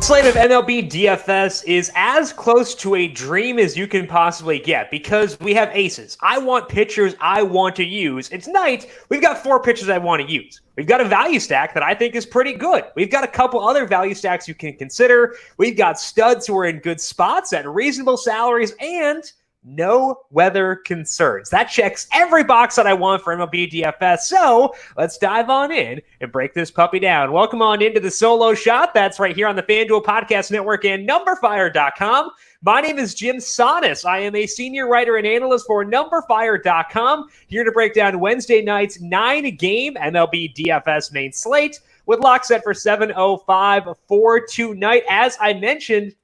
Slate of MLB DFS is as close to a dream as you can possibly get because we have aces. I want pitchers I want to use. And tonight, we've got 4 pitchers I want to use. We've got a value stack that I think is pretty good. We've got a couple other value stacks you can consider. We've got studs who are in good spots at reasonable salaries and no weather concerns. That checks every box that I want for MLB DFS. So let's dive on in and break this puppy down. Welcome on into the solo shot. That's right here on the FanDuel Podcast Network and numberFire.com. My name is Jim Sonis. I am a senior writer and analyst for numberFire.com, here to break down Wednesday night's 9-game MLB DFS main slate with lock set for 7:05 for tonight. As I mentioned,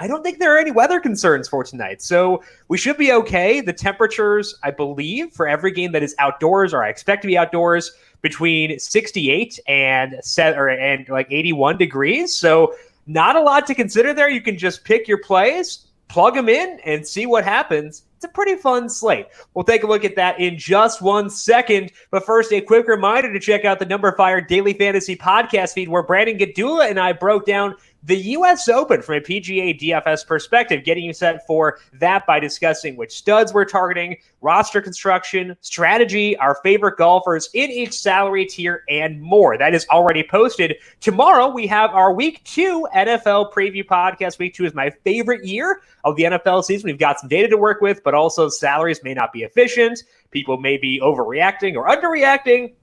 I don't think there are any weather concerns for tonight, so we should be okay. The temperatures, I believe, for every game that is outdoors, or I expect to be outdoors, between 68 and 81 degrees. So not a lot to consider there. You can just pick your plays, plug them in, and see what happens. It's a pretty fun slate. We'll take a look at that in just 1 second. But first, a quick reminder to check out the numberFire Daily Fantasy Podcast feed, where Brandon Gadula and I broke down the U.S. Open from a PGA DFS perspective, getting you set for that by discussing which studs we're targeting, roster construction, strategy, our favorite golfers in each salary tier, and more. That is already posted. Tomorrow, we have our Week 2 NFL preview podcast. Week 2 is my favorite year of the NFL season. We've got some data to work with, but also salaries may not be efficient. People may be overreacting or underreacting.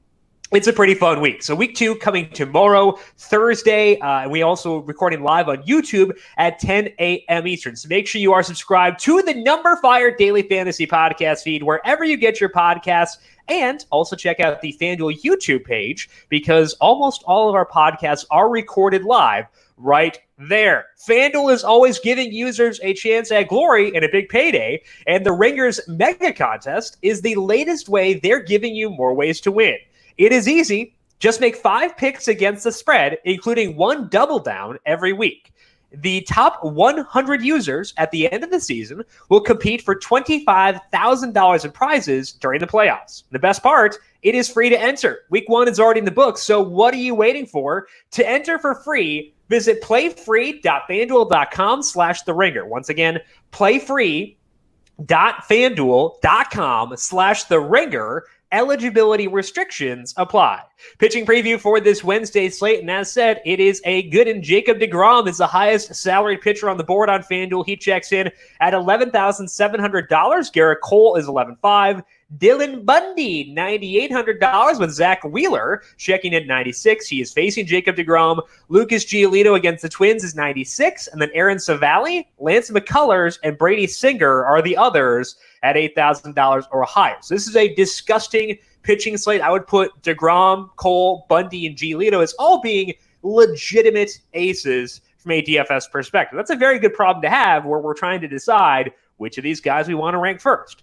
It's a pretty fun week. So week 2 coming tomorrow, Thursday. And we also recording live on YouTube at 10 a.m. Eastern. So make sure you are subscribed to the numberFire Daily Fantasy Podcast feed wherever you get your podcasts. And also check out the FanDuel YouTube page, because almost all of our podcasts are recorded live right there. FanDuel is always giving users a chance at glory and a big payday. And the Ringers Mega Contest is the latest way they're giving you more ways to win. It is easy. Just make 5 picks against the spread, including 1 double down every week. The top 100 users at the end of the season will compete for $25,000 in prizes during the playoffs. The best part, it is free to enter. Week 1 is already in the books, so what are you waiting for? To enter for free, visit playfree.fanduel.com/theringer. Once again, playfree.fanduel.com/theringer. Eligibility restrictions apply. Pitching preview for this Wednesday slate, and as said, it is a good one. Jacob deGrom is the highest salaried pitcher on the board on FanDuel. He checks in at $11,700. Garrett Cole is $11,500. Dylan Bundy, $9,800, with Zach Wheeler checking at $96. He is facing Jacob deGrom. Lucas Giolito against the Twins is $96. And then Aaron Savali, Lance McCullers, and Brady Singer are the others at $8,000 or higher. So this is a disgusting pitching slate. I would put deGrom, Cole, Bundy, and Giolito as all being legitimate aces from a DFS perspective. That's a very good problem to have, where we're trying to decide which of these guys we want to rank first.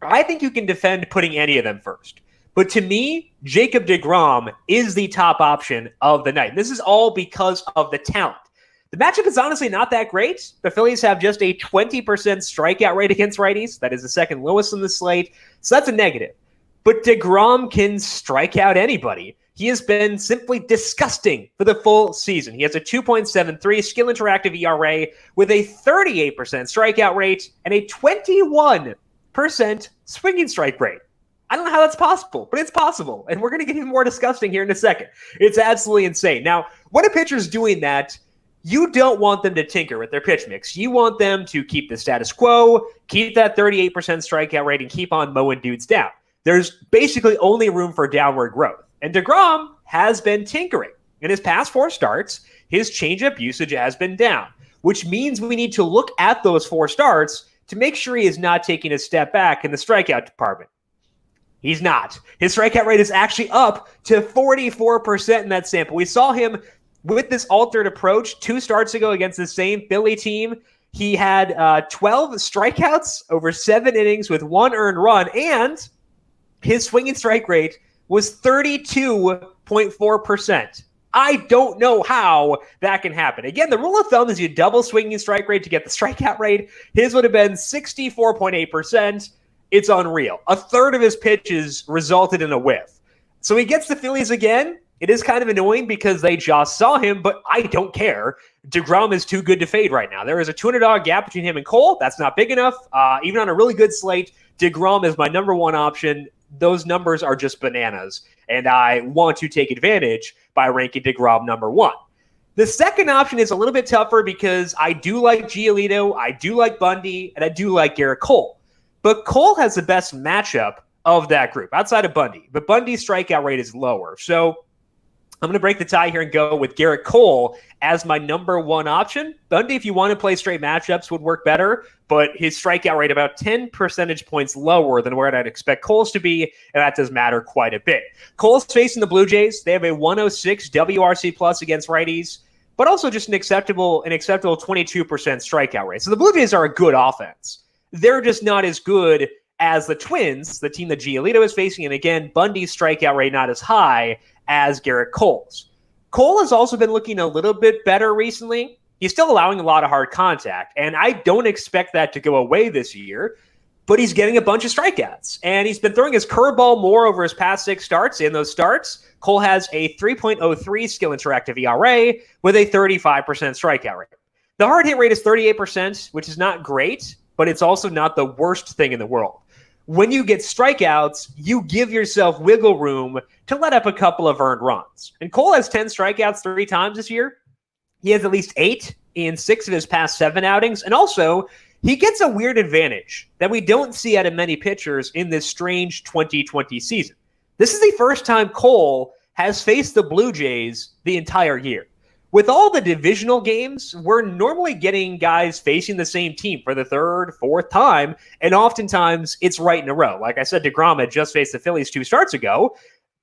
I think you can defend putting any of them first. But to me, Jacob deGrom is the top option of the night. This is all because of the talent. The matchup is honestly not that great. The Phillies have just a 20% strikeout rate against righties. That is the second lowest in the slate. So that's a negative. But deGrom can strike out anybody. He has been simply disgusting for the full season. He has a 2.73 skill interactive ERA with a 38% strikeout rate and a 21% swinging strike rate. I don't know how that's possible, but it's possible. And we're going to get even more disgusting here in a second. It's absolutely insane. Now, when a pitcher's doing that, you don't want them to tinker with their pitch mix. You want them to keep the status quo, keep that 38% strikeout rate, and keep on mowing dudes down. There's basically only room for downward growth. And deGrom has been tinkering. In his past 4 starts, his changeup usage has been down, which means we need to look at those 4 starts to make sure he is not taking a step back in the strikeout department. He's not. His strikeout rate is actually up to 44% in that sample. We saw him with this altered approach 2 starts ago against the same Philly team. He had 12 strikeouts over 7 innings with 1 earned run, and his swinging strike rate was 32.4%. I don't know how that can happen. Again, the rule of thumb is you double swinging strike rate to get the strikeout rate. His would have been 64.8%. It's unreal. A third of his pitches resulted in a whiff. So he gets the Phillies again. It is kind of annoying because they just saw him, but I don't care. DeGrom is too good to fade right now. There is a $200 gap between him and Cole. That's not big enough. Even on a really good slate, DeGrom is my number one option. Those numbers are just bananas, and I want to take advantage by ranking DeGrom number one. The second option is a little bit tougher because I do like Giolito, I do like Bundy, and I do like Garrett Cole. But Cole has the best matchup of that group outside of Bundy, but Bundy's strikeout rate is lower. So I'm going to break the tie here and go with Garrett Cole as my number one option. Bundy, if you want to play straight matchups, would work better, but his strikeout rate about 10 percentage points lower than where I'd expect Cole's to be, and that does matter quite a bit. Cole's facing the Blue Jays. They have a 106 WRC plus against righties, but also just an acceptable 22% strikeout rate. So the Blue Jays are a good offense. They're just not as good as the Twins, the team that Giolito is facing, and again, Bundy's strikeout rate not as high as Garrett Cole's. Cole has also been looking a little bit better recently. He's still allowing a lot of hard contact, and I don't expect that to go away this year, but he's getting a bunch of strikeouts, and he's been throwing his curveball more over his past 6 starts. In those starts, Cole has a 3.03 skill interactive ERA with a 35% strikeout rate. The hard hit rate is 38%, which is not great, but it's also not the worst thing in the world. When you get strikeouts, you give yourself wiggle room to let up a couple of earned runs. And Cole has 10 strikeouts 3 times this year. He has at least 8 in 6 of his past 7 outings. And also, he gets a weird advantage that we don't see out of many pitchers in this strange 2020 season. This is the first time Cole has faced the Blue Jays the entire year. With all the divisional games, we're normally getting guys facing the same team for the 3rd, 4th time, and oftentimes it's right in a row. Like I said, DeGrom had just faced the Phillies 2 starts ago,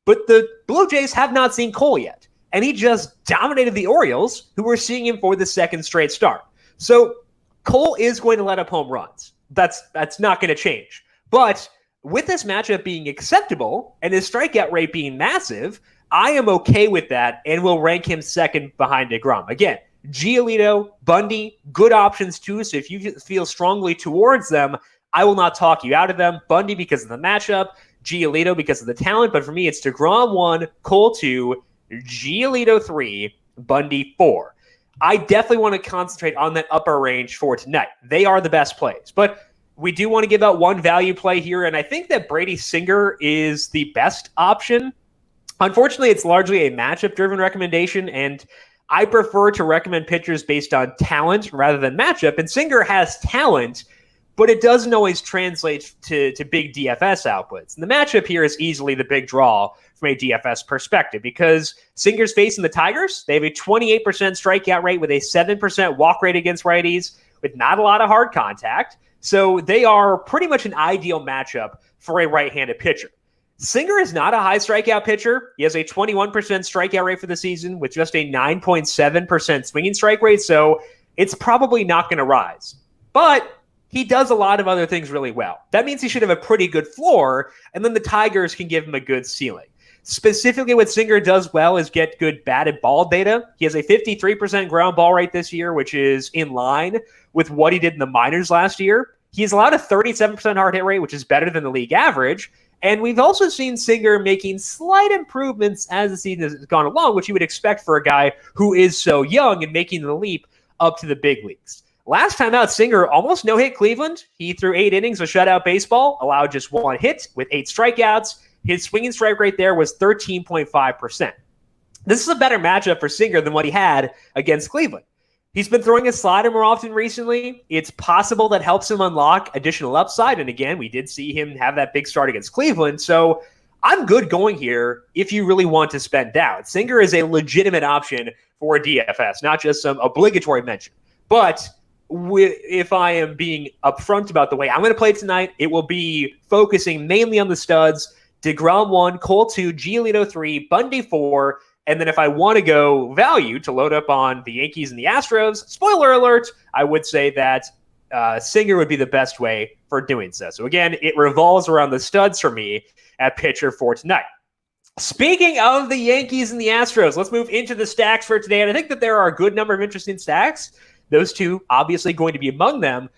but the Blue Jays have not seen Cole yet, and he just dominated the Orioles, who were seeing him for the 2nd straight start. So Cole is going to let up home runs. That's not going to change. But with this matchup being acceptable and his strikeout rate being massive, I am okay with that and will rank him second behind DeGrom. Again, Giolito, Bundy, good options too. So if you feel strongly towards them, I will not talk you out of them. Bundy because of the matchup, Giolito because of the talent. But for me, it's DeGrom 1, Cole 2, Giolito 3, Bundy 4. I definitely want to concentrate on that upper range for tonight. They are the best plays. But we do want to give out one value play here, and I think that Brady Singer is the best option. Unfortunately, it's largely a matchup-driven recommendation, and I prefer to recommend pitchers based on talent rather than matchup. And Singer has talent, but it doesn't always translate to big DFS outputs. And the matchup here is easily the big draw from a DFS perspective because Singer's facing the Tigers. They have a 28% strikeout rate with a 7% walk rate against righties with not a lot of hard contact. So they are pretty much an ideal matchup for a right-handed pitcher. Singer is not a high strikeout pitcher. He has a 21% strikeout rate for the season with just a 9.7% swinging strike rate, so it's probably not going to rise. But he does a lot of other things really well. That means he should have a pretty good floor, and then the Tigers can give him a good ceiling. Specifically, what Singer does well is get good batted ball data. He has a 53% ground ball rate this year, which is in line with what he did in the minors last year. He's allowed a 37% hard hit rate, which is better than the league average. And we've also seen Singer making slight improvements as the season has gone along, which you would expect for a guy who is so young and making the leap up to the big leagues. Last time out, Singer almost no-hit Cleveland. He threw 8 innings of shutout baseball, allowed just 1 hit with 8 strikeouts. His swinging strike rate there was 13.5%. This is a better matchup for Singer than what he had against Cleveland. He's been throwing his slider more often recently. It's possible that helps him unlock additional upside. And again, we did see him have that big start against Cleveland. So I'm good going here if you really want to spend down. Singer is a legitimate option for a DFS, not just some obligatory mention. But if I am being upfront about the way I'm going to play tonight, it will be focusing mainly on the studs. DeGrom 1, Cole 2, Giolito 3, Bundy 4, and then if I want to go value to load up on the Yankees and the Astros, spoiler alert, I would say that Singer would be the best way for doing so. So again, it revolves around the studs for me at pitcher for tonight. Speaking of the Yankees and the Astros, let's move into the stacks for today. And I think that there are a good number of interesting stacks. Those two obviously going to be among them.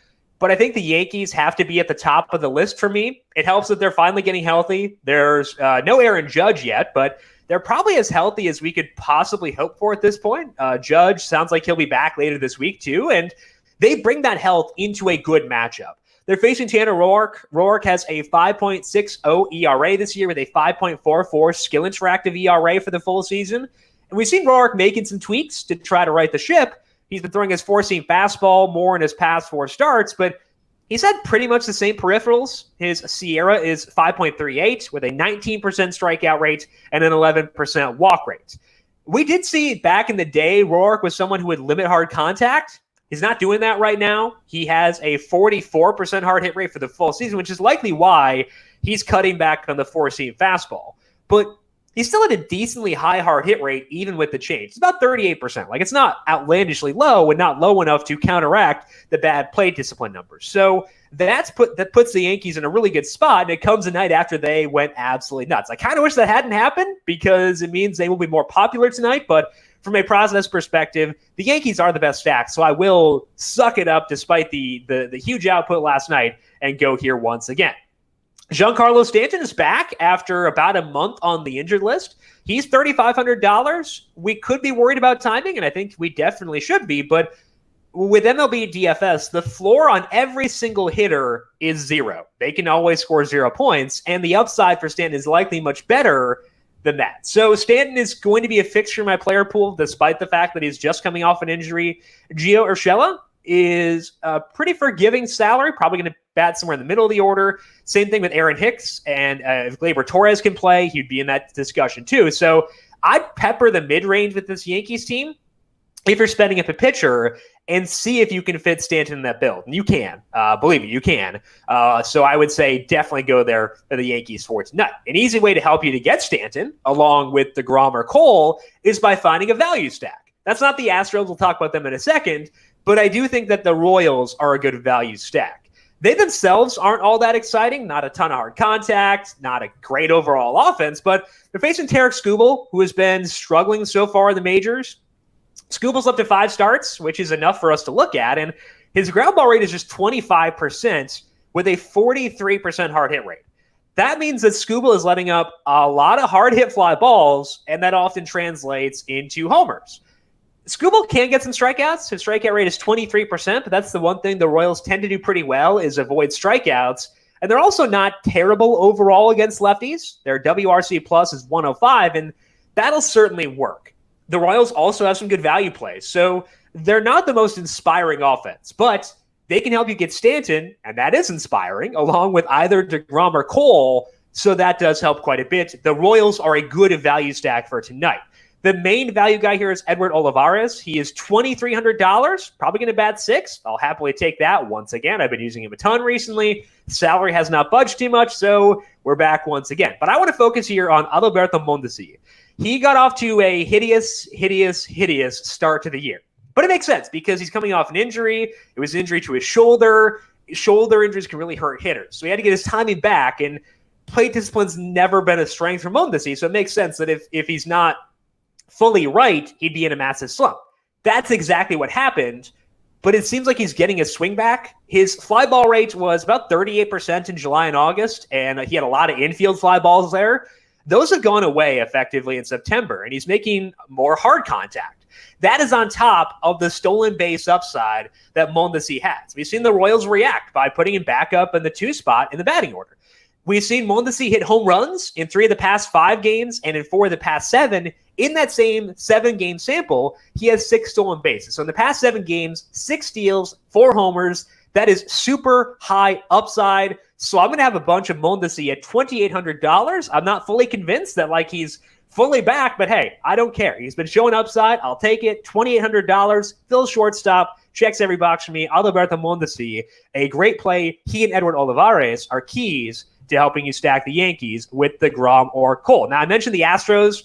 But I think the Yankees have to be at the top of the list for me. It helps that they're finally getting healthy. There's no Aaron Judge yet, but they're probably as healthy as we could possibly hope for at this point. Judge sounds like he'll be back later this week too, and they bring that health into a good matchup. They're facing Tanner Roark. Roark has a 5.60 ERA this year with a 5.44 skill interactive ERA for the full season. And we've seen Roark making some tweaks to try to right the ship. He's been throwing his four-seam fastball more in his past 4 starts, but he's had pretty much the same peripherals. His Sierra is 5.38 with a 19% strikeout rate and an 11% walk rate. We did see back in the day, Roark was someone who would limit hard contact. He's not doing that right now. He has a 44% hard hit rate for the full season, which is likely why he's cutting back on the four-seam fastball. But he's still at a decently high hard hit rate, even with the change. It's about 38%. Like, it's not outlandishly low and not low enough to counteract the bad plate discipline numbers. So that puts the Yankees in a really good spot, and it comes a night after they went absolutely nuts. I kind of wish that hadn't happened because it means they will be more popular tonight, but from a process perspective, the Yankees are the best stack, so I will suck it up despite the huge output last night and go here once again. Giancarlo Stanton is back after about a month on the injured list. He's $3,500. We could be worried about timing, and I think we definitely should be, but with MLB DFS, the floor on every single hitter is 0. They can always score 0 points, and the upside for Stanton is likely much better than that. So Stanton is going to be a fixture in my player pool, despite the fact that he's just coming off an injury. Gio Urshela is a pretty forgiving salary, probably going to bat somewhere in the middle of the order. Same thing with Aaron Hicks, and if Gleyber Torres can play, he'd be in that discussion too. So I'd pepper the mid-range with this Yankees team if you're spending up a pitcher and see if you can fit Stanton in that build. And you can. Believe me, you can. So I would say definitely go there for the Yankees for tonight. An easy way to help you to get Stanton, along with DeGrom or Cole, is by finding a value stack. That's not the Astros. We'll talk about them in a second. But I do think that the Royals are a good value stack. They themselves aren't all that exciting. Not a ton of hard contact, not a great overall offense, but they're facing Tarek Skubal, who has been struggling so far in the majors. Skubal's up to 5 starts, which is enough for us to look at, and his ground ball rate is just 25% with a 43% hard hit rate. That means that Skubal is letting up a lot of hard hit fly balls, and that often translates into homers. Skubal can get some strikeouts. His strikeout rate is 23%, but that's the one thing the Royals tend to do pretty well is avoid strikeouts. And they're also not terrible overall against lefties. Their WRC plus is 105, and that'll certainly work. The Royals also have some good value plays, so they're not the most inspiring offense, but they can help you get Stanton, and that is inspiring, along with either DeGrom or Cole, so that does help quite a bit. The Royals are a good value stack for tonight. The main value guy here is Edward Olivares. He is $2,300, probably going to bat 6. I'll happily take that once again. I've been using him a ton recently. Salary has not budged too much, so we're back once again. But I want to focus here on Adalberto Mondesi. He got off to a hideous start to the year. But it makes sense because he's coming off an injury. It was an injury to his shoulder. Shoulder injuries can really hurt hitters. So he had to get his timing back, and plate discipline's never been a strength for Mondesi. So it makes sense that if he's not fully right, he'd be in a massive slump. That's exactly what happened, but it seems like he's getting his swing back. His fly ball rate was about 38% in July and August, and he had a lot of infield fly balls there. Those have gone away effectively in September, and he's making more hard contact. That is on top of the stolen base upside that Mondesi has. We've seen the Royals react by putting him back up in the 2 spot in the batting order. We've seen Mondesi hit home runs in 3 of the past 5 games and in 4 of the past 7. In that same 7-game sample, he has 6 stolen bases. So in the past 7 games, 6 steals, 4 homers. That is super high upside. So I'm going to have a bunch of Mondesi at $2,800. I'm not fully convinced that he's fully back, but hey, I don't care. He's been showing upside. I'll take it. $2,800. Phil shortstop. Checks every box for me. Adalberto Mondesi, a great play. He and Edward Olivares are keys to helping you stack the Yankees with DeGrom or Cole. Now, I mentioned the Astros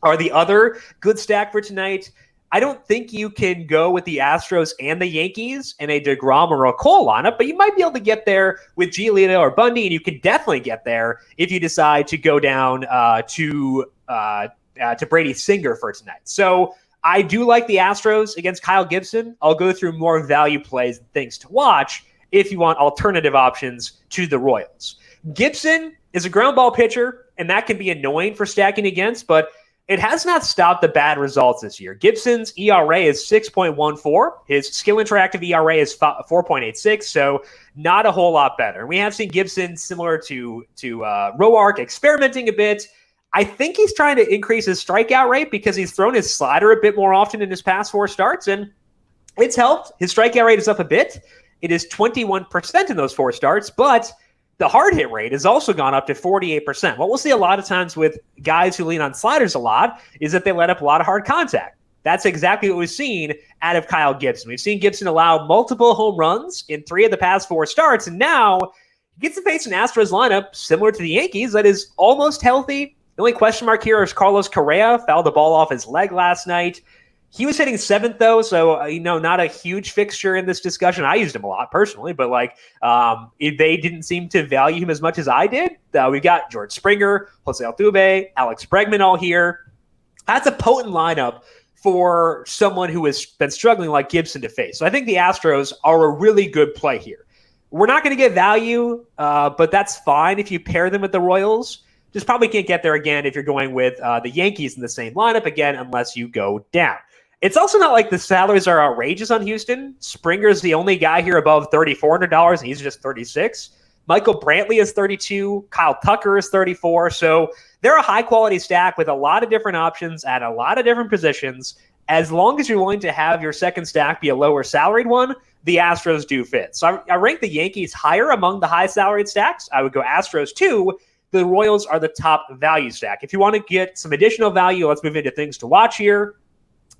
are the other good stack for tonight. I don't think you can go with the Astros and the Yankees in a DeGrom or a Cole lineup, but you might be able to get there with Giolito or Bundy, and you can definitely get there if you decide to go down to Brady Singer for tonight. So I do like the Astros against Kyle Gibson. I'll go through more value plays and things to watch if you want alternative options to the Royals. Gibson is a ground ball pitcher. and that can be annoying for stacking against, but it has not stopped the bad results this year. Gibson's ERA is 6.14. His skill interactive ERA is 4.86, so not a whole lot better. We have seen Gibson, similar to Roark, experimenting a bit. I think he's trying to increase his strikeout rate because he's thrown his slider a bit more often in his past 4 starts, and it's helped. His strikeout rate is up a bit. It is 21% in those 4 starts, but the hard hit rate has also gone up to 48%. What we'll see a lot of times with guys who lean on sliders a lot is that they let up a lot of hard contact. That's exactly what we've seen out of Kyle Gibson. We've seen Gibson allow multiple home runs in 3 of the past 4 starts, and now he gets to face an Astros lineup similar to the Yankees that is almost healthy. The only question mark here is Carlos Correa fouled the ball off his leg last night. He was hitting 7th, though, so, not a huge fixture in this discussion. I used him a lot personally, but, they didn't seem to value him as much as I did. We got George Springer, Jose Altuve, Alex Bregman all here. That's a potent lineup for someone who has been struggling like Gibson to face. So I think the Astros are a really good play here. We're not going to get value, but that's fine if you pair them with the Royals. Just probably can't get there again if you're going with the Yankees in the same lineup again, unless you go down. It's also not like the salaries are outrageous on Houston. Springer's the only guy here above $3,400, and he's just 36. Michael Brantley is 32. Kyle Tucker is 34. So they're a high-quality stack with a lot of different options at a lot of different positions. As long as you're willing to have your second stack be a lower salaried one, the Astros do fit. So I rank the Yankees higher among the high-salaried stacks. I would go Astros 2. The Royals are the top value stack. If you want to get some additional value, let's move into things to watch here.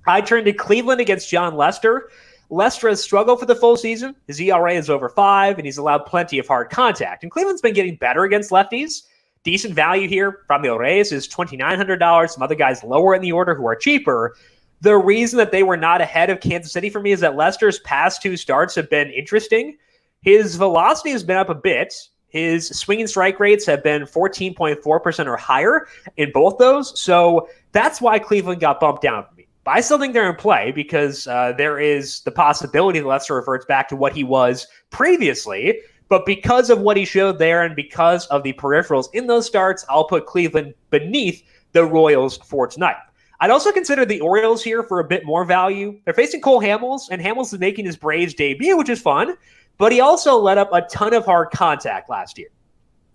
I turn to Cleveland against John Lester. Lester has struggled for the full season. His ERA is over 5, and he's allowed plenty of hard contact. And Cleveland's been getting better against lefties. Decent value here. Framil Reyes is $2,900. Some other guys lower in the order who are cheaper. The reason that they were not ahead of Kansas City for me is that Lester's past 2 starts have been interesting. His velocity has been up a bit. His swing and strike rates have been 14.4% or higher in both those. So that's why Cleveland got bumped down for me. But I still think they're in play because there is the possibility that Lester reverts back to what he was previously. But because of what he showed there and because of the peripherals in those starts, I'll put Cleveland beneath the Royals for tonight. I'd also consider the Orioles here for a bit more value. They're facing Cole Hamels, and Hamels is making his Braves debut, which is fun. But he also let up a ton of hard contact last year.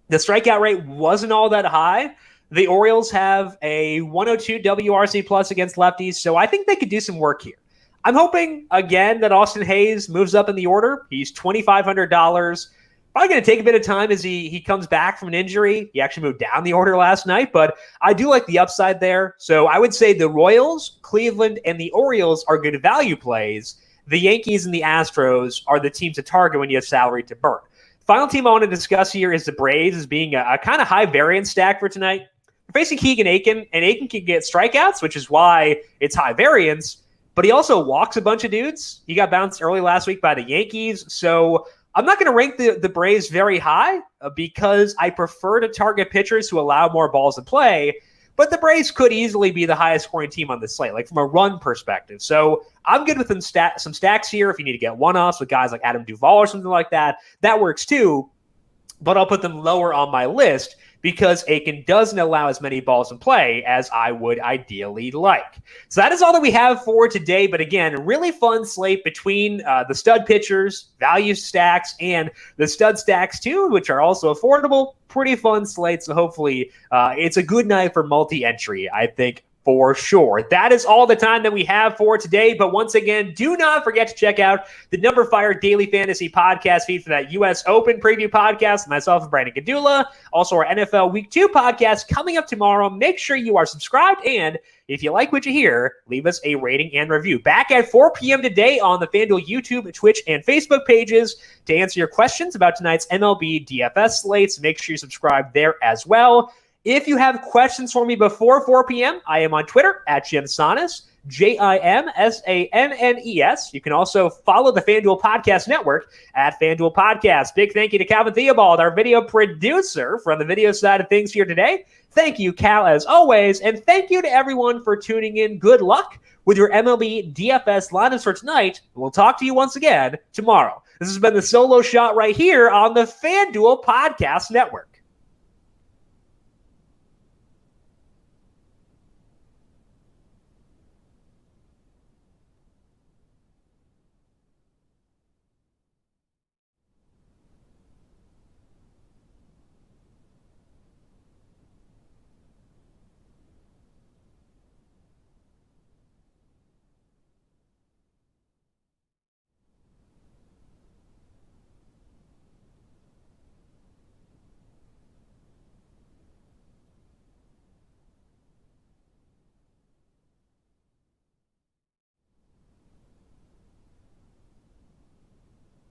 The strikeout rate wasn't all that high. The Orioles have a 102 WRC plus against lefties, so I think they could do some work here. I'm hoping, again, that Austin Hayes moves up in the order. He's $2,500. Probably going to take a bit of time as he comes back from an injury. He actually moved down the order last night, but I do like the upside there. So I would say the Royals, Cleveland, and the Orioles are good value plays. The Yankees and the Astros are the teams to target when you have salary to burn. Final team I want to discuss here is the Braves as being a kind of high variance stack for tonight. We're facing Keegan Aiken, and Aiken can get strikeouts, which is why it's high variance, but he also walks a bunch of dudes. He got bounced early last week by the Yankees, so I'm not going to rank the Braves very high because I prefer to target pitchers who allow more balls in play, but the Braves could easily be the highest scoring team on the slate, like from a run perspective. So I'm good with some stacks here. If you need to get one-offs with guys like Adam Duvall or something like that, that works too, but I'll put them lower on my list because Aiken doesn't allow as many balls in play as I would ideally like. So that is all that we have for today. But again, really fun slate between the stud pitchers, value stacks, and the stud stacks too, which are also affordable. Pretty fun slate. So hopefully it's a good night for multi-entry, I think, for sure. That is all the time that we have for today. But once again, do not forget to check out the numberFire Daily Fantasy Podcast feed for that U.S. Open preview podcast. Myself and Brandon Gadula. Also our NFL Week 2 podcast coming up tomorrow. Make sure you are subscribed. And if you like what you hear, leave us a rating and review. Back at 4 p.m. today on the FanDuel YouTube, Twitch, and Facebook pages to answer your questions about tonight's MLB DFS slates. Make sure you subscribe there as well. If you have questions for me before 4 p.m., I am on Twitter at JimSannes, JimSannes. You can also follow the FanDuel Podcast Network at FanDuel Podcast. Big thank you to Calvin Theobald, our video producer from the video side of things here today. Thank you, Cal, as always. And thank you to everyone for tuning in. Good luck with your MLB DFS lineups for tonight. We'll talk to you once again tomorrow. This has been the solo shot right here on the FanDuel Podcast Network.